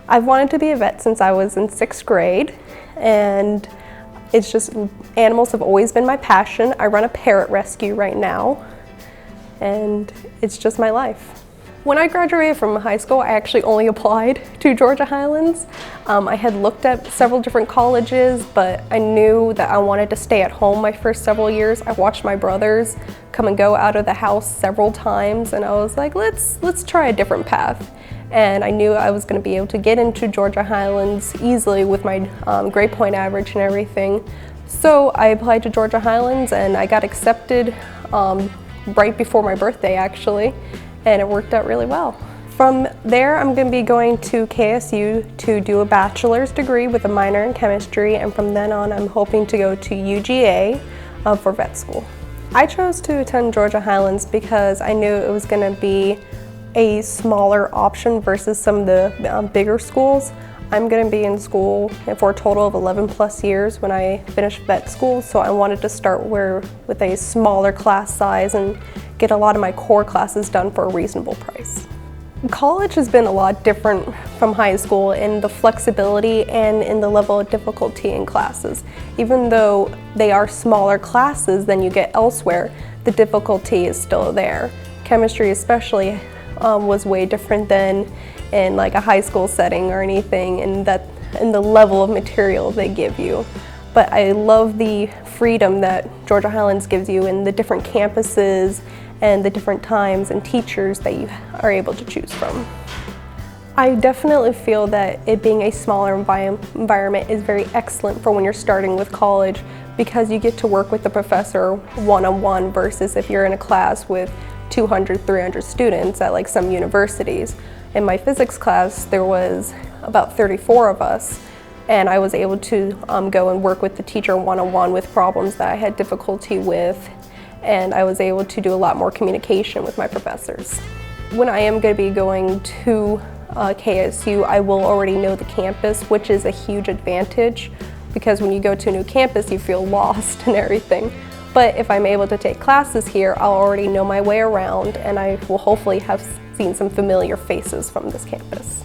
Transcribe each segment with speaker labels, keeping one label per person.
Speaker 1: I've wanted to be a vet since I was in 6th grade, and it's just, animals have always been my passion. I run a parrot rescue right now, and it's just my life. When I graduated from high school, I actually only applied to Georgia Highlands. I had looked at several different colleges, but I knew that I wanted to stay at home my first several years. I watched my brothers come and go out of the house several times, and I was like, let's try a different path. And I knew I was going to be able to get into Georgia Highlands easily with my grade point average and everything. So I applied to Georgia Highlands, and I got accepted right before my birthday, actually. And it worked out really well. From there, I'm going to be going to KSU to do a bachelor's degree with a minor in chemistry, and from then on, I'm hoping to go to UGA for vet school. I chose to attend Georgia Highlands because I knew it was going to be a smaller option versus some of the bigger schools. I'm going to be in school for a total of 11 plus years when I finish vet school, so I wanted to start with a smaller class size and get a lot of my core classes done for a reasonable price. College has been a lot different from high school in the flexibility and in the level of difficulty in classes. Even though they are smaller classes than you get elsewhere, the difficulty is still there. Chemistry especially was way different than in like a high school setting or anything, and the level of material they give you. But I love the freedom that Georgia Highlands gives you in the different campuses and the different times and teachers that you are able to choose from. I definitely feel that it being a smaller environment is very excellent for when you're starting with college, because you get to work with the professor one-on-one versus if you're in a class with 200, 300 students at like some universities. In my physics class, there was about 34 of us, and I was able to go and work with the teacher one-on-one with problems that I had difficulty with, and I was able to do a lot more communication with my professors. When I am going to be going to KSU, I will already know the campus, which is a huge advantage, because when you go to a new campus, you feel lost and everything. But if I'm able to take classes here, I'll already know my way around, and I will hopefully have seen some familiar faces from this campus.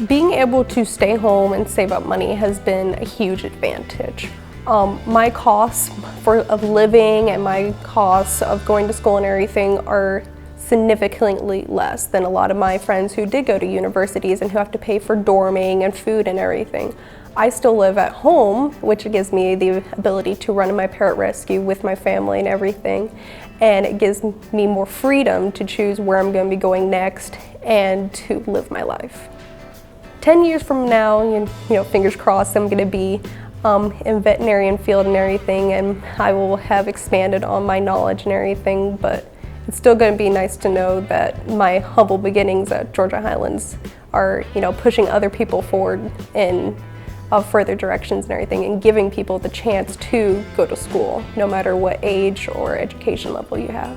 Speaker 1: Being able to stay home and save up money has been a huge advantage. My costs of living and my costs of going to school and everything are significantly less than a lot of my friends who did go to universities and who have to pay for dorming and food and everything. I still live at home, which gives me the ability to run my parrot rescue with my family and everything, and it gives me more freedom to choose where I'm going to be going next and to live my life. 10 years from now, you know, fingers crossed, I'm going to be in veterinarian field and everything, and I will have expanded on my knowledge and everything, but it's still going to be nice to know that my humble beginnings at Georgia Highlands are, you know, pushing other people forward in further directions and everything, and giving people the chance to go to school, no matter what age or education level you have.